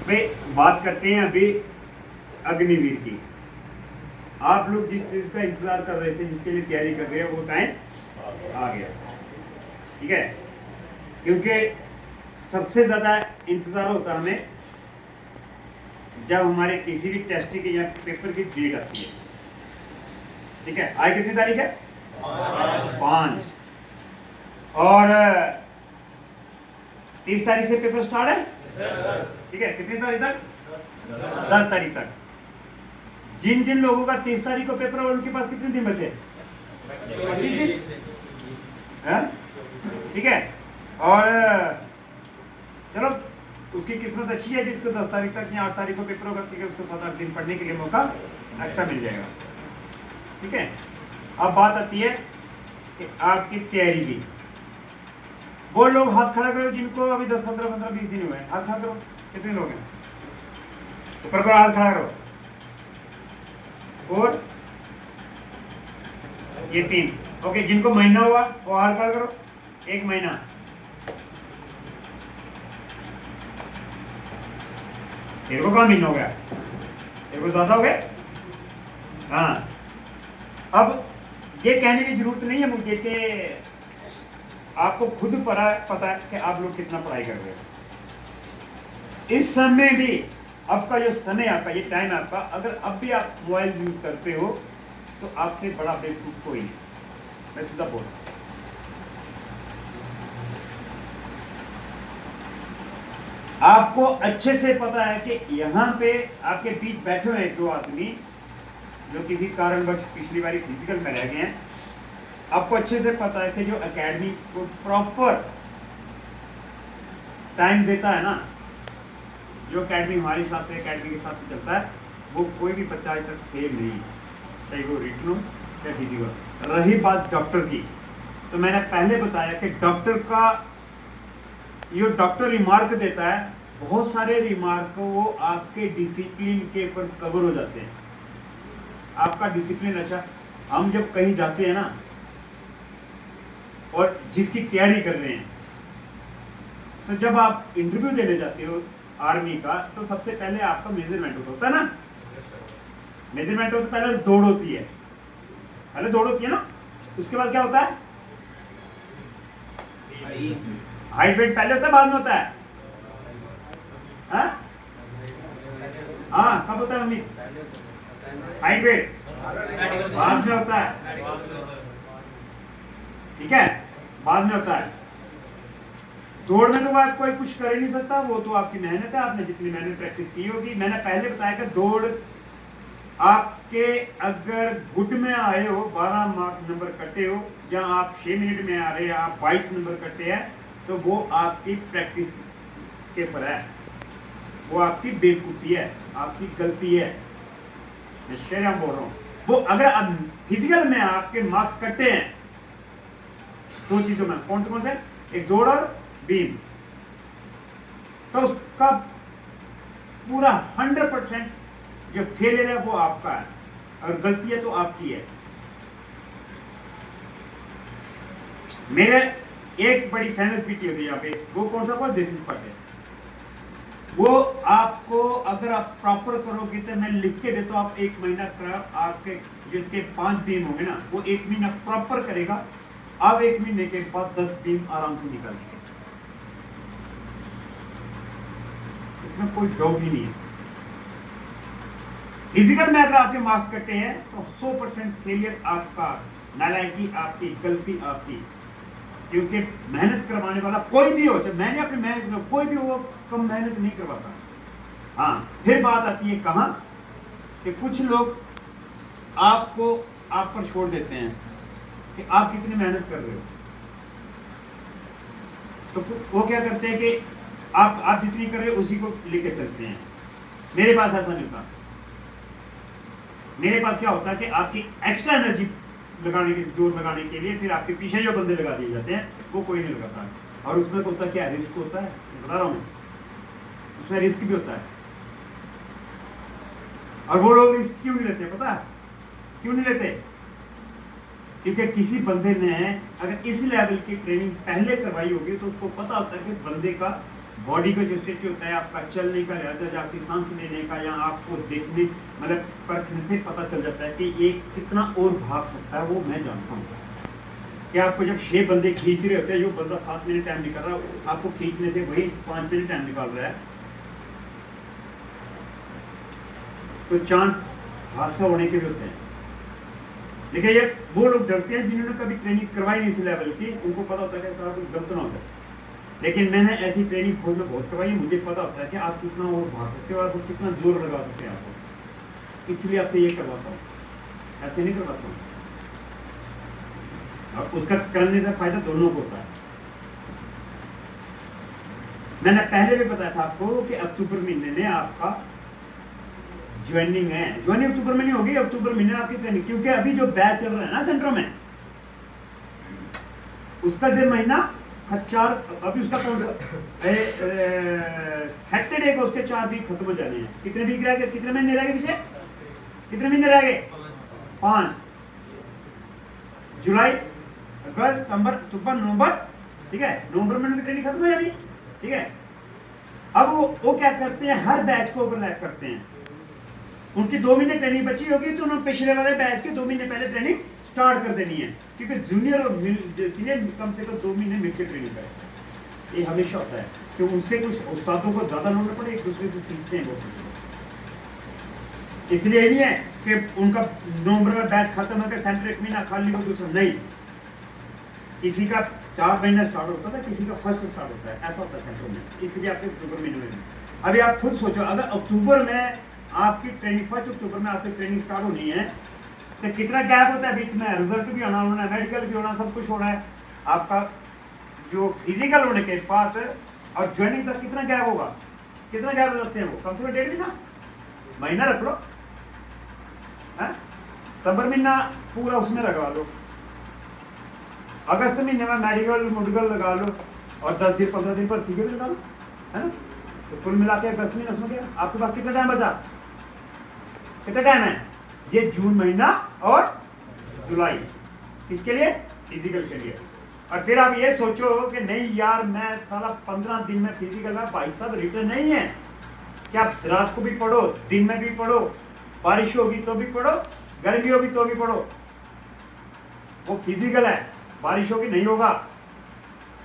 भाई बात करते हैं अभी अग्निवीर की। आप लोग जिस चीज का इंतजार कर रहे थे, जिसके लिए तैयारी कर रहे हैं, वो टाइम आ गया। ठीक है, क्योंकि सबसे ज्यादा इंतजार होता है हमें जब हमारे किसी भी टेस्ट की या पेपर की डेट आती है। ठीक है, आज कितनी तारीख है? 5। और 30 तारीख से पेपर स्टार्ट है। ठीक है, कितनी तारीख तक? 10 तारीख तक। जिन जिन लोगों का 30 तारीख को पेपर और उनके पास कितने दिन बचे? 25 दिन। ठीक है, और चलो उसकी किस्मत अच्छी है जिसको 10 तारीख तक या 8 तारीख को पेपर होगा, ठीक है, उसको 7-8 दिन पढ़ने के लिए मौका एक्स्ट्रा मिल जाएगा। ठीक है, अब बात आती है कि आपकी तैयारी की। वो लोग हाथ खड़ा करो जिनको अभी 10, 15, 20 दिन हुए। हाथ खड़ा करो, कितने लोग हैं? ऊपर करो, हाथ खड़ा करो। और ये 3। ओके, जिनको महीना हुआ वो हाथ खड़ा करो। 1 महीना। तेरे को कहाँ महीना हो गया? तेरे को ज्यादा हो गया? हाँ, अब ये कहने की जरूरत नहीं है मुझे कि आपको खुद पता है कि आप लोग कितना पढ़ाई कर रहे हो। इस समय भी आपका जो समय, आपका ये टाइम आपका, अगर अब भी आप मोबाइल यूज करते हो तो आपसे बड़ा बेवकूफ कोई नहीं। मैं सीधा बोल रहा हूं। आपको अच्छे से पता है कि यहाँ पे आपके बीच बैठे हुए 2 आदमी जो किसी कारणवश पिछली बारी फिजिकल में रह गए हैं। आपको अच्छे से पता है कि जो एकेडमी को प्रॉपर टाइम देता है ना, जो एकेडमी हमारे साथ से, एकेडमी के साथ से चलता है, वो कोई भी बच्चा आज तक फेल नहीं, चाहे वो रिटन हो या फिजिकल। रही बात डॉक्टर की, तो मैंने पहले बताया कि डॉक्टर का जो डॉक्टर रिमार्क देता है, बहुत सारे रिमार्क वो आपके डिसिप्लिन के ऊपर कवर हो जाते हैं। आपका डिसिप्लिन अच्छा, हम जब कहीं जाते हैं ना और जिसकी तैयारी कर रहे हैं, तो जब आप इंटरव्यू देने जाते हो आर्मी का, तो सबसे पहले आपका मेजरमेंट होता है ना। मेजरमेंट होता, पहले दौड़ होती है, पहले दौड़ होती है ना। उसके बाद क्या होता है? हाइट वेट पहले होता है, बाद में होता है? हाँ, कब होता है मम्मी? हाइट वेट बाद में होता है। ठीक है, बाद में होता है। दौड़ में तो आप कोई कुछ कर ही नहीं सकता, वो तो आपकी मेहनत है, आपने जितनी मेहनत प्रैक्टिस की होगी। मैंने पहले बताया कि दौड़ आपके अगर गुट में आए हो, 12 मार्क नंबर कटे हो, जहां आप 6 मिनट में आ रहे हैं, आप 22 नंबर कटे हैं, तो वो आपकी प्रैक्टिस के ऊपर है, वो आपकी बेवकूफ़ी है, आपकी गलती है। मैं शेर बोल रहा हूँ। वो अगर अब फिजिकल में आपके मार्क्स कटे हैं 2 चीजों में, कौन से? एक दौड़ और बीम, तो उसका पूरा 100% जो फेलियर है वो आपका है, और गलती है तो आपकी है। मेरे एक बड़ी फेमस वीडियो होती है यहाँ पे, वो कौन सा? वो दिस इज पटेल। वो आपको अगर आप प्रॉपर करोगे तो मैं लिख के देता हूँ, आप 1 महीना कर, आपके जिसके 5 बीम होंगे ना, वो 1 महीना प्रॉपर करेगा, आप 1 महीने के बाद 10 बीम आराम से निकाल देंगे। इसमें कोई डाउट ही नहीं है। फिजिकल में अगर आपके मार्क्स कटे हैं तो 100% फेलियर आपका, नालायकी आपकी, गलती आपकी, क्योंकि मेहनत करवाने वाला कोई भी हो, जब मैंने अपनी मेहनत में, कोई भी वो कम मेहनत नहीं करवाता। हाँ, फिर बात आती है कहाँ कि कुछ लोग आपको आप पर छोड़ देते हैं कि आप कितनी मेहनत कर रहे हो, तो वो क्या करते हैं कि आप जितनी कर रहे हो उसी को लेकर चलते हैं। मेरे पास ऐसा नहीं होता। मेरे पास क्या होता है कि आपकी एक्स्ट्रा एनर्जी लगाने के, जोर लगाने के लिए फिर आपके पीछे जो बंदे लगा दिए जाते हैं, वो कोई नहीं लगाता। और उसमें होता क्या? रिस्क होता है, बता रहा हूं मैं, उसमें रिस्क भी होता है। और वो लोग रिस्क क्यों नहीं लेते पता है? क्यों नहीं लेते? क्योंकि किसी बंदे ने अगर इस लेवल की ट्रेनिंग पहले करवाई होगी तो उसको पता होता है कि बंदे का बॉडी का जो स्ट्रेच होता है, आपका चलने का, लिहाजा आपकी सांस लेने का, या आपको देखने मतलब परखने से पता चल जाता है कि ये कितना और भाग सकता है, वो मैं जानता हूँ। कि आपको जब 6 बंदे खींच रहे होते हैं, जो बंदा 7 मिनट टाइम निकाल रहा है, आपको खींचने से वही 5 मिनट टाइम निकाल रहा है, तो चांस हादसा होने के भी होते हैं। लेकिन ये वो लोग डरते हैं जिन्होंने कभी ट्रेनिंग करवाई नहीं इस लेवल की, उनको पता होता है कि सारा कुछ गलत ना होता है। लेकिन मैंने ऐसी ट्रेनिंग फौज में बहुत करवाई है, मुझे पता होता है कि आप कितना और भाग सकते हो, आप कितना जोर लगा सकते हैं आपको, इसलिए आपसे ये करवाता हूँ, ऐसे नहीं करवाता हूँ। और उसका करने से फायदा दोनों को होता है। मैंने पहले भी बताया था आपको कि अक्टूबर महीने में आपका ज्वाइनिंग है, ज्वाइनिंग अक्टूबर में नहीं होगी, अक्टूबर महीने आपकी ट्रेनिंग, क्योंकि अभी जो बैच चल रहा है ना सेंटरों में, उसका जो महीना 4, अभी उसका कौन सा सैटरडे को उसके 4 वीक खत्म हो जाने हैं। कितने वीक रह गए, कितने महीने रह गए पीछे, कितने महीने रह गए? 5, जुलाई, अगस्त, सितंबर, अक्टूबर, नवंबर, ठीक है, नवंबर में ट्रेनिंग खत्म हो जानी, ठीक है। अब वो क्या करते हैं, हर बैच को ओवरलैप करते हैं। उनकी 2 महीने ट्रेनिंग बची होगी तो उन्होंने पिछले वाले बैच के 2 महीने पहले ट्रेनिंग स्टार्ट कर देनी है, क्योंकि जूनियर और सीनियर कम से कम 2 महीने मिलकर ट्रेनिंग करें। ये हमेशा होता है कि उनसे कुछ उस्तादों को ज्यादा लोग पड़े, एक दूसरे से सीखते हैं बहुत। इसलिए ये नहीं है कि उनका नवंबर में बैच खत्म होकर सेंटर 1 महीना खाली हो, दूसरा नहीं। किसी का 4 महीना स्टार्ट होता था, किसी का फर्स्ट स्टार्ट होता है, ऐसा होता है सेंटर में। इसलिए आपके अक्टूबर महीने में, अभी आप खुद सोचो, अगर अक्टूबर में आपकी ट्रेनिंग, 1 अक्टूबर में आपकी ट्रेनिंग स्टार्ट होनी है, तो कितना गैप होता है बीच में, रिजल्ट भी होना है, मेडिकल भी होना, सब कुछ होना है। आपका जो फिजिकल होने के बाद और ज्वाइनिंग तक कितना गैप होगा, कितना गैप रखते हैं वो, कम से कम 1.5 महीना रख लो, सितंबर महीना पूरा उसमें लगा लो, अगस्त महीने में मेडिकल लगा लो, और 10 दिन 15 दिन पर ठीक है लगा लो, है ना। तो कुल मिला के अगस्त महीना उसमें क्या आपके पास कितना टाइम बचा, कितना टाइम है? ये जून महीना और जुलाई, इसके लिए फिजिकल के लिए। और फिर आप ये सोचो कि नहीं यार मैं साला 15 दिन में फिजिकल है, भाई साहब रिटर्न नहीं है कि आप रात को भी पढ़ो, दिन में भी पढ़ो, बारिश होगी तो भी पढ़ो, गर्मी होगी तो भी पढ़ो। वो फिजिकल है, बारिश होगी नहीं होगा,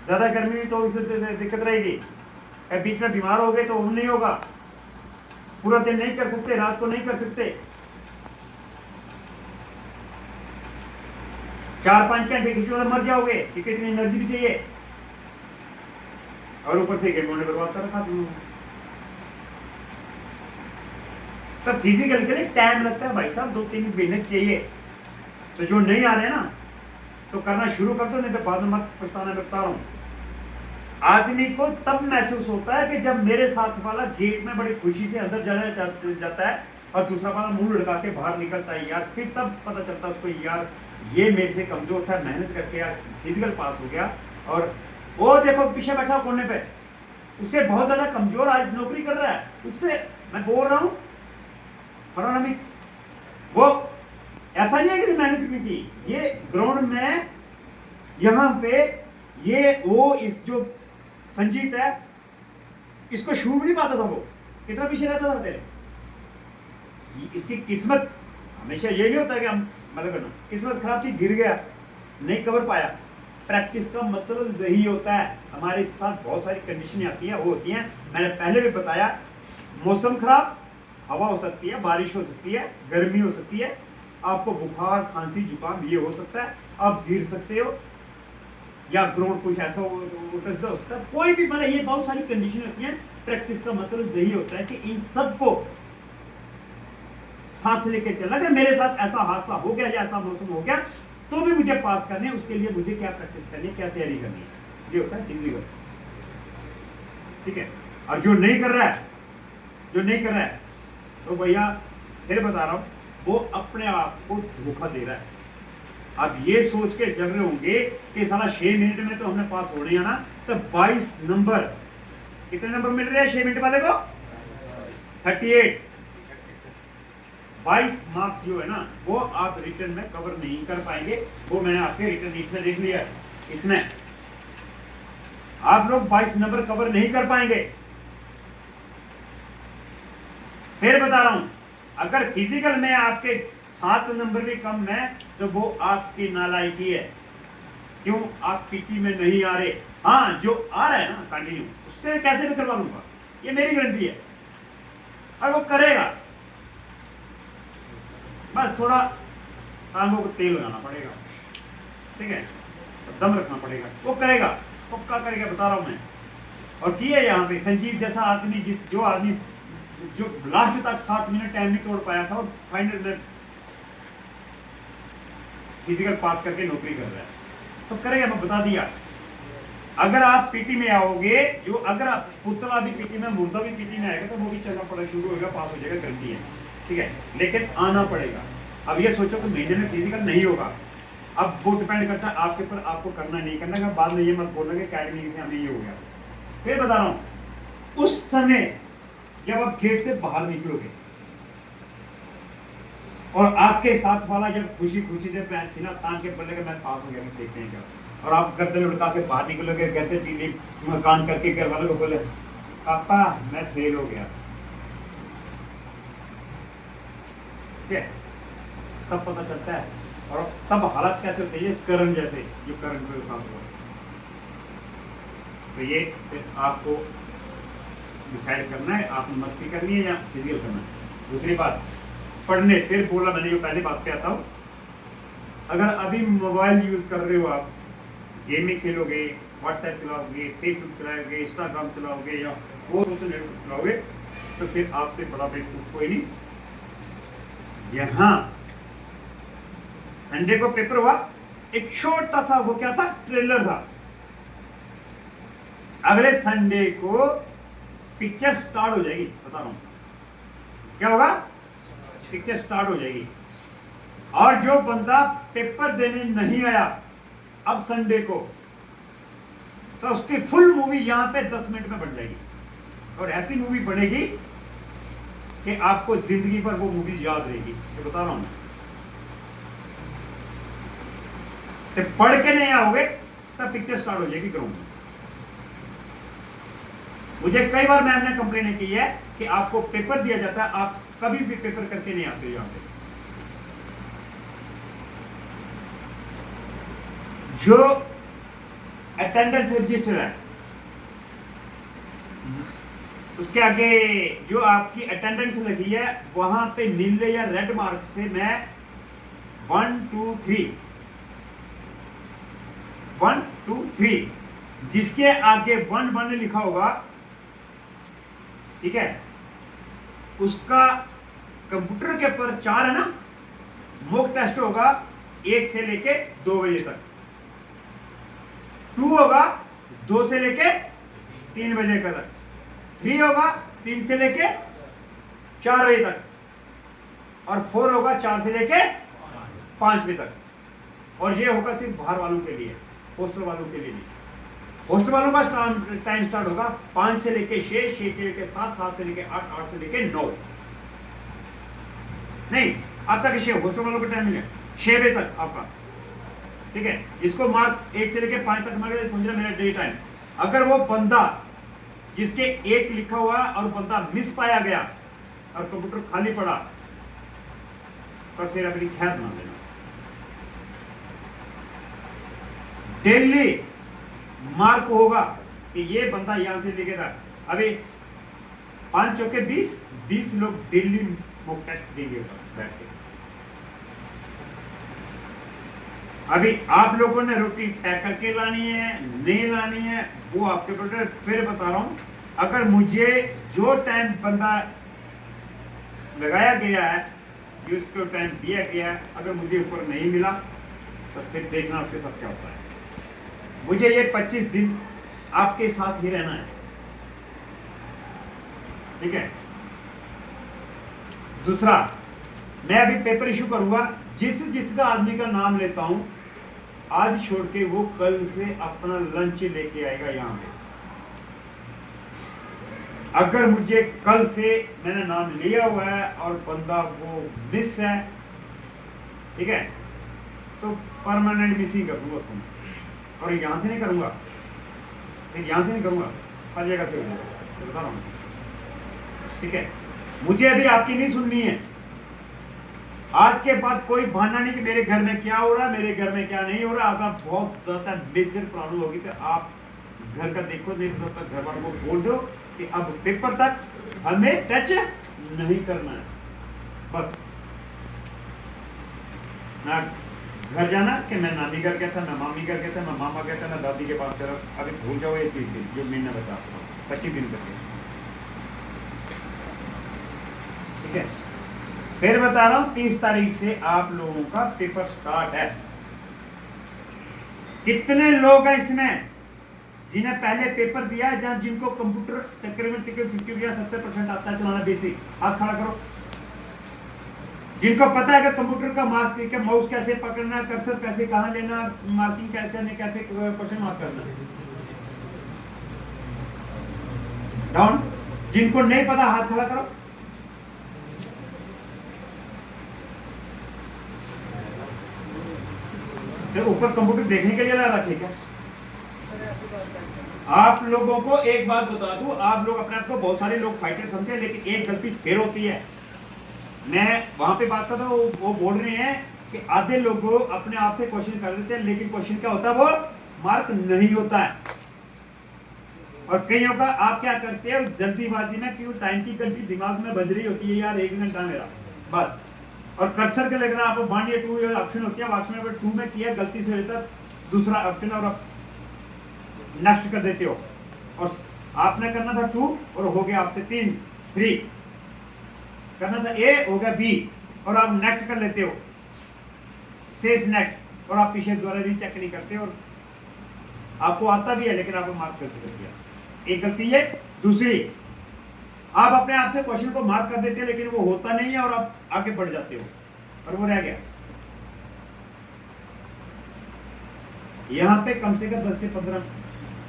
ज्यादा गर्मी में तो इससे दिक्कत रहेगी, बीच में बीमार हो गए तो वो नहीं होगा, पूरा दिन नहीं कर सकते, रात को नहीं कर सकते, 4-5 घंटे खींचो तो मर जाओगे, क्योंकि इतनी एनर्जी भी चाहिए, और ऊपर से गेम होने बर्बाद कर रखा तुम। तो फिजिकल के लिए टाइम लगता है भाई साहब, 2-3 महीने चाहिए। तो जो नहीं आ रहे ना, तो करना शुरू कर दो, नहीं तो बाद में मत पछताना, मैं बता रहा हूं। आदमी को तब महसूस होता है कि जब मेरे साथ वाला गेट में बड़ी खुशी से अंदर जाता है और दूसरा वाला मुंह लगा के बाहर निकलता है, यार फिर तब पता चलता है उसको, यार ये मेरे से कमजोर था, मेहनत करके यार फिजिकल पास हो गया, और वो देखो पीछे बैठा कोने पे, उससे बहुत ज्यादा कमजोर आज नौकरी कर रहा है, उससे मैं बोल रहा हूं फरानामी, वो ऐसा नहीं है कि मेहनत नहीं की, ये ग्राउंड में यहां पे ये वो इस जो संजीत है, इसको छू नहीं पाता था, वो कितना पीछे रहता था तेरे। इसकी किस्मत हमेशा ये नहीं होता कि हम मतलब करना, किस्मत खराब थी, गिर गया, नहीं कवर पाया। प्रैक्टिस का मतलब यही होता है। हमारे साथ बहुत सारी कंडीशन आती है, वो होती हैं, मैंने पहले भी बताया, मौसम खराब, हवा हो सकती है, बारिश हो सकती है, गर्मी हो सकती है, आपको बुखार खांसी जुकाम ये हो सकता है, आप गिर सकते हो, या ग्राउंड कुछ ऐसा हो सकता है, कोई भी, मतलब ये बहुत सारी कंडीशन होती हैं। प्रैक्टिस का मतलब यही होता है कि इन सबको साथ लेके चलना। अगर मेरे साथ ऐसा हादसा हो गया या ऐसा मौसम हो गया तो भी मुझे पास करने, उसके लिए मुझे क्या प्रैक्टिस करनी है, क्या तैयारी करनी है, ये होता है फिजिकल, ठीक है। और जो नहीं कर रहा है, जो नहीं कर रहा है, तो भैया फिर बता रहा हूं, वो अपने आप को धोखा दे रहा है। अब ये सोच के चल रहे होंगे कि साला 6 मिनट में तो हमने पास होने आना, तो 22 नंबर, कितने नंबर मिल रहे हैं 6 मिनट वाले को? 38, 22 मार्क्स जो है ना, वो आप रिटर्न में कवर नहीं कर पाएंगे। वो मैंने आपके रिटर्न इसमें देख लिया, इसमें आप लोग 22 नंबर कवर नहीं कर पाएंगे। फिर बता रहा हूं, अगर फिजिकल में आपके 7 नंबर भी कम है तो वो आपकी नालायकी है। क्यों आप पीटी में नहीं आ रहे? हाँ, जो आ रहा है ना कंटिन्यू, उससे कैसे भी करवा लूंगा, ये मेरी गारंटी है। और वो करेगा, बस थोड़ा टांगों को तेल लगाना पड़ेगा, ठीक है, दम रखना पड़ेगा, वो करेगा, पक्का करेगा, बता रहा हूं मैं। और किया यहाँ पे संजीव जैसा आदमी, जो आदमी जो लास्ट तक 7 मिनट टाइम नहीं तोड़ पाया था और फाइनल में फिजिकल पास करके नौकरी कर रहा है, तो करेगा, मैं बता दिया। अगर आप पीटी में आओगे, जो अगर आप पुतला भी पीटी में, मुर्दा भी पीटी में आएगा, तो वो भी चलना पड़ेगा, शुरू होगा, पास हो जाएगा, गारंटी है, ठीक है, लेकिन आना पड़ेगा। अब ये सोचो कि महीने में फिजिकल नहीं होगा, अब वो डिपेंड करता है आपके ऊपर, आपको करना नहीं करना। बाद में ये मत बोलना कि अकेडमी से हमें ये हो गया। फिर बता रहा हूं, उस समय जब आप गेट से बाहर निकलोगे और आपके साथ वाला जब खुशी खुशी से सीना तान के बोलेगा मैं पास हो गया, देखते हैं क्या, और आप गर्दन उठा के बाहर निकलोगे, घर से पीली कान करके घर वालों को बोले पापा मैं फेल हो गया, ठीक है, तब पता चलता है। और तब हालत कैसे होती है, करण जैसे, जो करण के साथ हुआ। तो ये आपको डिसाइड करना है, आपने मस्ती करनी है या फिजिकल करना है। दूसरी बात, पढ़ने, फिर बोला मैंने, जो पहले बात पे आता हूं, अगर अभी मोबाइल यूज कर रहे हो, आप गेमिंग खेलोगे, व्हाट्सएप चलाओगे, फेसबुक चलाओगे, इंस्टाग्राम चलाओगे या वो सोशल नेटवर्क चलाओगे, तो फिर आपसे बड़ा बेवकूफ कोई नहीं। यहां संडे को पेपर हुआ, एक छोटा सा वो क्या था, ट्रेलर था। अगले संडे को पिक्चर स्टार्ट हो जाएगी, बता रहा हूं क्या होगा, पिक्चर स्टार्ट हो जाएगी। और जो बंदा पेपर देने नहीं आया अब संडे को, तो उसकी फुल मूवी यहां पे 10 मिनट में बन जाएगी, और ऐसी मूवी बनेगी कि आपको जिंदगी भर वो मूवी याद रहेगी, ये बता रहा हूं। तो पढ़ के नहीं आओगे तब पिक्चर स्टार्ट हो जाएगी ग्राउंड में। मुझे कई बार मैम ने कंप्लेन की है कि आपको पेपर दिया जाता है, आप कभी भी पेपर करके नहीं आते यहां पे। जो अटेंडेंस रजिस्टर है, उसके आगे जो आपकी अटेंडेंस लगी है, वहां पे नीले या रेड मार्क से मैं 1 2 3 1 2 3, जिसके आगे 1 1 लिखा होगा, ठीक है, उसका कंप्यूटर के ऊपर 4 है ना, मॉक टेस्ट होगा 1 से लेके 2 बजे तक, 2 होगा 2 से लेके 3 बजे तक, 3 होगा 3 से लेके 4 बजे तक, और 4 होगा 4 से लेके 5 बजे तक। और ये होगा सिर्फ बाहर वालों के लिए, पोस्टर वालों के लिए नहीं। पोस्टर वालों का टाइम स्टार्ट होगा 5 से लेके 6, 6 से लेके 7, 7 से लेके 8, 8 से लेके 9, नहीं अब तक 6 पोस्टर वालों का टाइम मिले 6 बजे तक आपका, ठीक है। इसको मार्क 1 से लेके 5 तक मार्क समझ रहे, मेरा डे टाइम। अगर वो बंदा जिसके 1 लिखा हुआ और बंदा मिस पाया गया और कंप्यूटर खाली पड़ा, तो फिर अपनी खैर बना देना। डेली मार्क होगा कि ये बंदा यहां से लिखे था। अभी 5 चौके 20 लोग डेली मॉक टेस्ट देंगे बैठ के। अभी आप लोगों ने रोटी पैक करके लानी है, नहीं लानी है, वो आपके ऊपर। फिर बता रहा हूं, अगर मुझे जो टाइम बंदा लगाया गया है, जो उसको टाइम दिया गया है, अगर मुझे ऊपर नहीं मिला, तो फिर देखना उसके साथ क्या होता है। मुझे ये 25 दिन आपके साथ ही रहना है, ठीक है। दूसरा, मैं अभी पेपर इशू करूंगा, जिसका आदमी का नाम लेता हूं, आज छोड़ के वो कल से अपना लंच लेके आएगा यहां पे। अगर मुझे कल से मैंने नाम लिया हुआ है और बंदा वो मिस है, ठीक है, तो परमानेंट मिसिंग कर दूंगा तुम, और यहां से नहीं करूंगा। फिर यहाँ से नहीं करूँगा, हर जगह से हो जाएगा, बता रहा हूँ। ठीक है, मुझे अभी आपकी नहीं सुननी है। आज के बाद कोई बहाना नहीं कि मेरे घर में क्या हो रहा है, मेरे घर में क्या नहीं हो रहा। अगर बहुत ज्यादा मेजर प्रॉब्लम होगी तो आप घर का देखो, नहीं तो तक घर वालों को बोल दो कि अब पेपर तक हमें टच नहीं करना है। बस ना घर जाना कि मैं नानी घर गया था, मैं मामी घर गया था, मैं मामा गया था, मैं दादी के पास गया। अभी भूल जाओ ये 30 दिन जो महीना बता रहा हूँ, 25 दिन बचे। ठीक है, फिर बता रहा हूं 30 तारीख से आप लोगों का पेपर स्टार्ट है। कितने लोग हैं इसमें जिन्हें पहले पेपर दिया है, जहां जिनको कंप्यूटर तकरीबन 50 या 70% आता है चलाना बेसिक, हाथ खड़ा करो। जिनको पता है कि कंप्यूटर का माउस कैसे पकड़ना, कर्सर कैसे कहां लेना, मार्किंग कैसे क्वेश्चन मार्क करना। डाउन। जिनको नहीं पता हाथ खड़ा करो। तो ऊपर कंप्यूटर देखने के लिए ला रखे क्या? आप लोगों को एक बात बता दूं, आप लोग अपने आप को बहुत सारे लोग फाइटर समझे, लेकिन एक गलती फिर होती है। मैं वहां पे बात करता हूं, वो बोल रहे हैं कि आधे लोग अपने आप से क्वेश्चन कर देते हैं, लेकिन क्वेश्चन क्या होता है, वो मार्क नहीं होता है। और कईयों का आप क्या करते हैं जल्दीबाजी में, क्यों टाइम की घंटी दिमाग में बज रही होती है, यार 1 घंटा मेरा बस, और कर्सर के लगना आप 1 या 2 ऑप्शन होती है, ऑप्शन नंबर 2 में किया गलती से होता दूसरा ऑप्शन और नेक्स्ट कर देते हो, और आपने करना था 2 और हो गया आपसे 3 करना था ए हो गया बी, और आप नेक्स्ट कर लेते हो, सेफ नेक्स्ट, और आप पीछे द्वारा रीचेक नहीं करते, और आपको आता भी है लेकिन आपको मार्क कर दिया। एक गलती है। दूसरी, आप अपने आप से क्वेश्चन को मार्क कर देते हैं लेकिन वो होता नहीं है और आप आगे बढ़ जाते हो और वो रह गया। यहां पे कम से कम 10 से 15,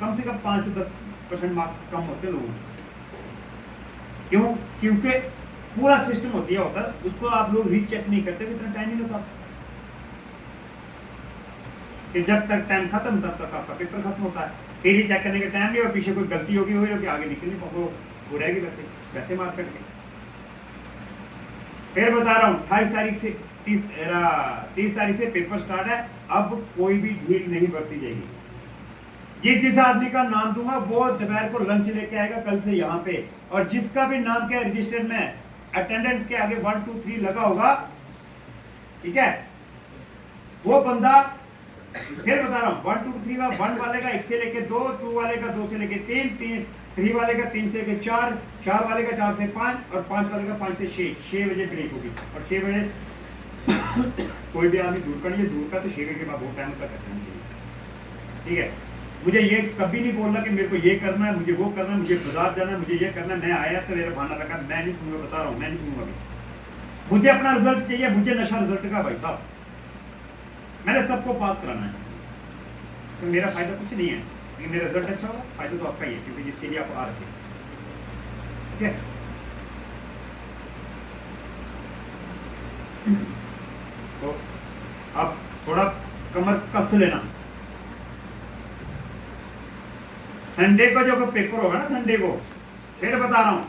कम से कम 5 से 10% मार्क कम होते लोगों को। क्यों? क्योंकि पूरा सिस्टम होता है, उसको आप लोग रीचेक नहीं करते, इतना टाइम नहीं होता कि जब तक टाइम खत्म तब तक आपका पेपर खत्म होता है, फिर ही चेक करने का टाइम नहीं, और पीछे कोई गलती होगी आगे निकलनी वो रहेगी वैसे मार्क करके। फिर बता रहा हूँ 28 तारीख से 30 तारीख से पेपर स्टार्ट है। अब कोई भी ढील नहीं बरती जाएगी। जिस आदमी का नाम दूंगा वो दोपहर को लंच लेके आएगा कल से यहाँ पे, और जिसका भी नाम के रजिस्टर में अटेंडेंस के आगे 1 2 3 लगा होगा, ठीक है, वो बंदा, फिर बता रहा हूँ 1 2 3 का 1 वाले का 1 से लेके 2, 2 वाले का 2 से लेके 3, 3 वाले का 3 से लेके 4, 4 वाले का 4 से 5, और 5 वाले का 5 से 6 बजे ब्रेक होगी, और 6 बजे कोई भी आदमी दूर का नहीं है, दूर का तो 6 बजे के बाद बहुत टाइम तक करना चाहिए। ठीक है, मुझे ये कभी नहीं बोलना कि मेरे को ये करना है, मुझे वो करना है, मुझे बाजार जाना है, मुझे ये करना है, मैं आया तो मेरा बहाना लगा, मैं नहीं सुनूंगा, बता रहा हूँ मैं नहीं सुनूंगा अभी। मुझे अपना रिजल्ट चाहिए, मुझे नशा रिजल्ट का भाई साहब, मैंने सबको पास कराना है, तो मेरा फायदा कुछ नहीं है, लेकिन मेरा रिजल्ट अच्छा होगा, फायदा तो आपका ही है, क्योंकि जिसके लिए आप आ रहे हैं। ठीक है, तो अब थोड़ा कमर कस लेना। संडे को जो पेपर होगा ना, संडे को फिर बता रहा हूँ,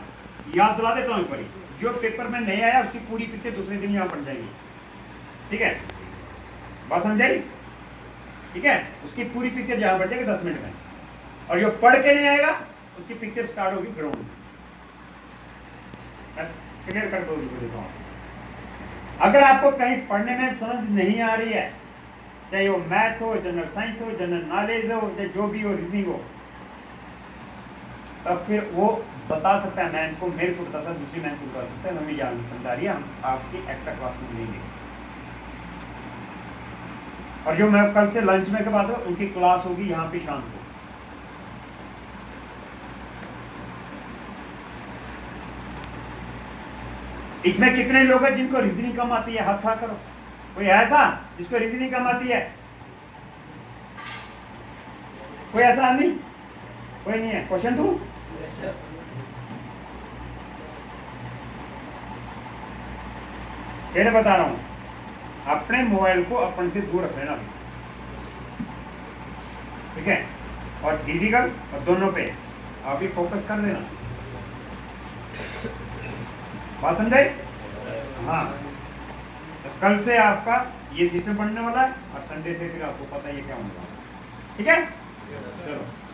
याद दिला देता हूँ एक बारी, जो पेपर में नहीं आया उसकी पूरी पिक्चर दूसरे दिन यहाँ बन जाएगी। ठीक है, बात समझाई? ठीक है, उसकी पूरी पिक्चर यहाँ बन जाएगी 10 मिनट में, और जो पढ़ के नहीं आएगा उसकी पिक्चर स्टार्ट होगी ग्राउंड में। क्लियर कर दो उसको, देता हूँ। अगर आपको कहीं पढ़ने में समझ नहीं आ रही है, चाहे वो मैथ हो, जनरल साइंस हो, जनरल नॉलेज हो, चाहे जो भी हो, रीजनिंग हो, तब फिर वो बता सकता है, मैं इनको मेरे को बताता है, दूसरी मैम को बता सकता है, हमें याद नहीं समझा रही है, हम आपकी एक्स्ट्रा क्लास में लेंगे। और जो मैं कल से लंच में के बाद उनकी क्लास होगी यहाँ पे शाम को। इसमें कितने लोग हैं जिनको रीजनिंग कम आती है? हाथ खड़ा करो। कोई है ऐसा जिसको रीजनिंग कम आती है? कोई ऐसा आदमी? कोई नहीं है? क्वेश्चन दूं? फिर बता रहा हूं, अपने मोबाइल को अपन से दूर रख लेना, ठीक है, और फिजिकल और दोनों पे आप भी फोकस कर लेना। बात समझे? हाँ, तो कल से आपका ये सिस्टम बनने वाला है और संडे से फिर आपको पता है ये क्या होने वाला है। ठीक है, चलो।